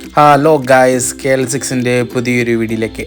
Hello guys, KL6ൻ്റെ പുതിയൊരു വീഡിയോയിലേക്ക്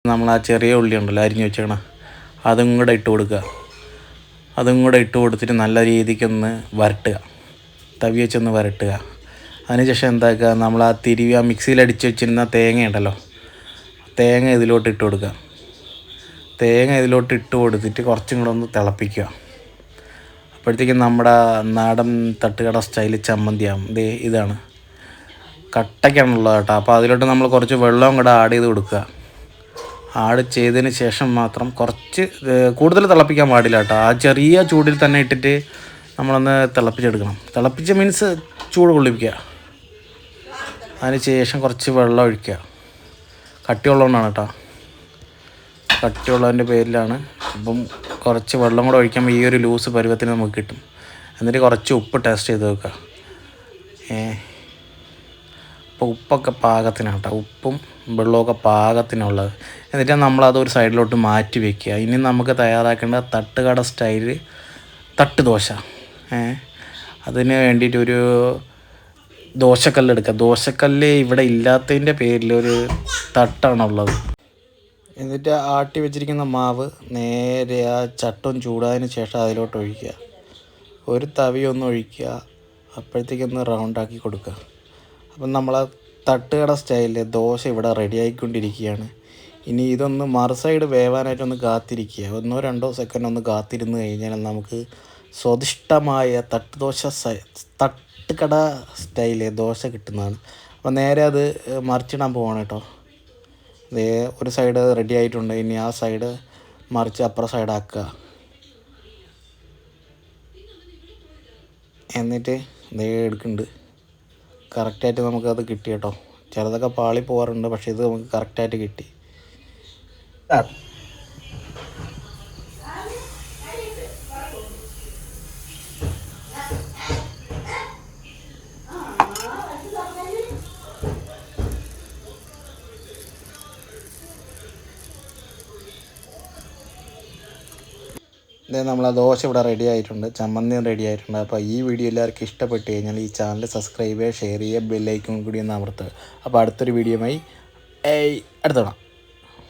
നമ്മൾ ആ ചെറിയ ഉള്ളി ഉണ്ടല്ലോ അരിഞ്ഞ് വെച്ചേക്കണം, അതും കൂടെ ഇട്ട് കൊടുക്കുക. അതും കൂടെ ഇട്ട് കൊടുത്തിട്ട് നല്ല രീതിക്കൊന്ന് വരട്ടുക, തവി വെച്ചൊന്ന് വരട്ടുക. അതിനുശേഷം എന്താക്കുക, നമ്മൾ ആ തിരുവി ആ മിക്സിയിൽ അടിച്ച് വെച്ചിരുന്ന തേങ്ങ ഉണ്ടല്ലോ, തേങ്ങ ഇതിലോട്ട് ഇട്ട് കൊടുക്കുക. തേങ്ങ ഇതിലോട്ട് ഇട്ട് കൊടുത്തിട്ട് കുറച്ചും കൂടെ ഒന്ന് തിളപ്പിക്കുക. അപ്പോഴത്തേക്കും നമ്മുടെ നാടൻ തട്ടുകട സ്റ്റൈൽ ചമ്മന്തിയാകും. ഇതാണ് കട്ടയ്ക്കാണുള്ളത് കേട്ടോ. അപ്പോൾ അതിലോട്ട് നമ്മൾ കുറച്ച് വെള്ളവും കൂടെ ആഡ് ചെയ്ത് കൊടുക്കുക. ആഡ് ചെയ്തതിന് ശേഷം മാത്രം കുറച്ച് കൂടുതൽ തിളപ്പിക്കാൻ പാടില്ല കേട്ടോ. ആ ചെറിയ ചൂടിൽ തന്നെ ഇട്ടിട്ട് നമ്മളൊന്ന് തിളപ്പിച്ചെടുക്കണം. തിളപ്പിച്ച മീൻസ് ചൂട് കൊള്ളിപ്പിക്കുക. അതിന് ശേഷം കുറച്ച് വെള്ളം ഒഴിക്കുക. കട്ടിയുള്ളതുകൊണ്ടാണ് കേട്ടോ, കട്ടിയുള്ളതിൻ്റെ പേരിലാണ്. അപ്പം കുറച്ച് വെള്ളം കൂടെ ഒഴിക്കുമ്പോൾ ഈ ഒരു ലൂസ് പരുവത്തിന് നമുക്ക് കിട്ടും. എന്നിട്ട് കുറച്ച് ഉപ്പ് ടേസ്റ്റ് ചെയ്ത് വെക്കുക. അപ്പോൾ ഉപ്പൊക്കെ പാകത്തിനാണ് കേട്ടോ, ഉപ്പും വെള്ളമൊക്കെ പാകത്തിനുള്ളത്. എന്നിട്ട് നമ്മളതൊരു സൈഡിലോട്ട് മാറ്റി വയ്ക്കുക. ഇനി നമുക്ക് തയ്യാറാക്കേണ്ട തട്ടുകട സ്റ്റൈല് തട്ട് ദോശ. അതിന് വേണ്ടിയിട്ടൊരു ദോശക്കല്ല് എടുക്കുക. ദോശക്കല്ല് ഇവിടെ ഇല്ലാത്തതിൻ്റെ പേരിൽ ഒരു തട്ടാണുള്ളത്. എന്നിട്ട് ആട്ടി വെച്ചിരിക്കുന്ന മാവ് നേരെ ആ ചട്ടം ചൂടായതിന് ശേഷം അതിലോട്ട് ഒഴിക്കുക. ഒരു തവിയൊന്ന് ഒഴിക്കുക. അപ്പോഴത്തേക്കൊന്ന് റൗണ്ടാക്കി കൊടുക്കുക. അപ്പം നമ്മൾ തട്ടുകട സ്റ്റൈലിൽ ദോശ ഇവിടെ റെഡി ആയിക്കൊണ്ടിരിക്കുകയാണ്. ഇനി ഇതൊന്ന് മറു സൈഡ് വേവാനായിട്ടൊന്ന് കാത്തിരിക്കുക. 1-2 സെക്കൻഡ് ഒന്ന് കാത്തിരുന്ന് കഴിഞ്ഞാൽ നമുക്ക് സ്വാദിഷ്ടമായ തട്ടുകട സ്റ്റൈല് ദോശ കിട്ടുന്നതാണ്. അപ്പോൾ നേരെ അത് മറിച്ചിടാൻ പോവാണ് കേട്ടോ. ഒരു സൈഡ് റെഡി ആയിട്ടുണ്ട്. ഇനി ആ സൈഡ് മറിച്ച് അപ്പുറം സൈഡാക്കുക. എന്നിട്ട് എടുക്കുന്നുണ്ട്. കറക്റ്റായിട്ട് നമുക്കത് കിട്ടി കേട്ടോ. ചിലതൊക്കെ പാളി പോകാറുണ്ട്, പക്ഷേ ഇത് നമുക്ക് കറക്റ്റായിട്ട് കിട്ടി. നമ്മളെ ദോശ ഇവിടെ റെഡി ആയിട്ടുണ്ട്, ചമ്മന്തിയും റെഡി ആയിട്ടുണ്ട്. അപ്പോൾ ഈ വീഡിയോ എല്ലാവർക്കും ഇഷ്ടപ്പെട്ട് കഴിഞ്ഞാൽ ഈ ചാനൽ സബ്സ്ക്രൈബ് ചെയ്യുക, ഷെയർ ചെയ്യുക, ബെല്ലൈക്കൺ കൂടി ഒന്ന് അമർത്തുക. അപ്പോൾ അടുത്തൊരു വീഡിയോയുമായി അടുത്തോണം.